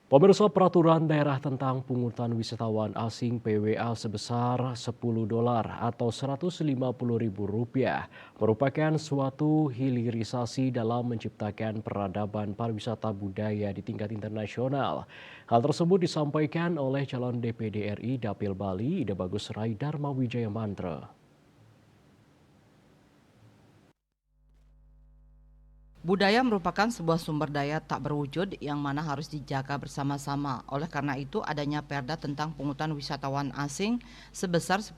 Pemirsa, peraturan daerah tentang pungutan wisatawan asing (PWA) sebesar $10 atau Rp150.000 merupakan suatu hilirisasi dalam menciptakan peradaban pariwisata budaya di tingkat internasional. Hal tersebut disampaikan oleh calon DPD RI Dapil Bali, Ida Bagus Rai Dharma Wijaya Mantra. Budaya merupakan sebuah sumber daya tak berwujud yang mana harus dijaga bersama-sama. Oleh karena itu, adanya perda tentang pungutan wisatawan asing sebesar $10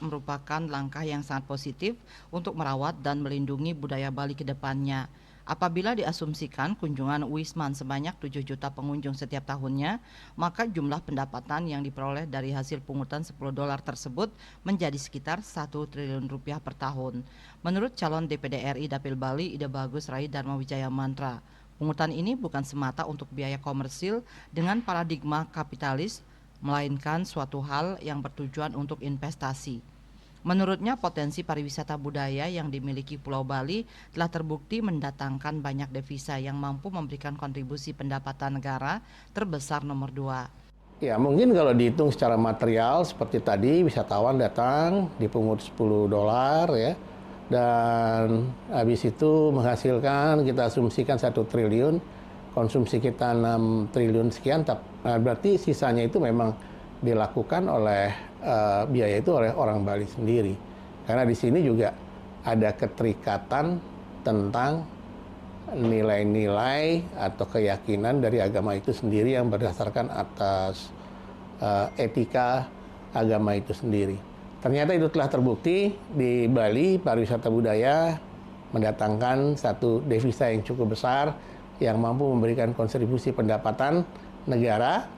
merupakan langkah yang sangat positif untuk merawat dan melindungi budaya Bali ke depannya. Apabila diasumsikan kunjungan Wisman sebanyak 7 juta pengunjung setiap tahunnya, maka jumlah pendapatan yang diperoleh dari hasil pungutan $10 tersebut menjadi sekitar Rp1 triliun per tahun. Menurut calon DPD RI Dapil Bali, Ida Bagus Rai Dharma Wijaya Mantra, pungutan ini bukan semata untuk biaya komersil dengan paradigma kapitalis, melainkan suatu hal yang bertujuan untuk investasi. Menurutnya, potensi pariwisata budaya yang dimiliki Pulau Bali telah terbukti mendatangkan banyak devisa yang mampu memberikan kontribusi pendapatan negara terbesar nomor 2. Ya, mungkin kalau dihitung secara material seperti tadi, wisatawan datang dipungut $10 ya. Dan habis itu menghasilkan, kita asumsikan 1 triliun, konsumsi kita 6 triliun sekian, berarti sisanya itu memang dilakukan oleh biaya itu oleh orang Bali sendiri. Karena di sini juga ada keterikatan tentang nilai-nilai atau keyakinan dari agama itu sendiri yang berdasarkan atas etika agama itu sendiri. Ternyata itu telah terbukti di Bali, pariwisata budaya mendatangkan satu devisa yang cukup besar yang mampu memberikan kontribusi pendapatan negara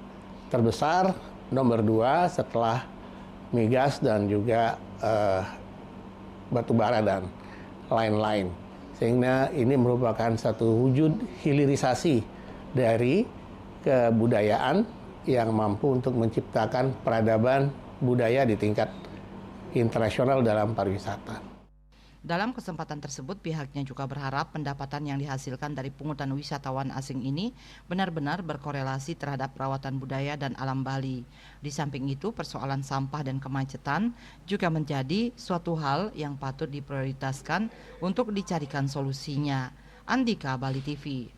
terbesar nomor 2 setelah migas dan juga batu bara dan lain-lain. Sehingga ini merupakan satu wujud hilirisasi dari kebudayaan yang mampu untuk menciptakan peradaban budaya di tingkat internasional dalam pariwisata. Dalam kesempatan tersebut, pihaknya juga berharap pendapatan yang dihasilkan dari pungutan wisatawan asing ini benar-benar berkorelasi terhadap perawatan budaya dan alam Bali. Di samping itu, persoalan sampah dan kemacetan juga menjadi suatu hal yang patut diprioritaskan untuk dicarikan solusinya. Andika, Bali TV.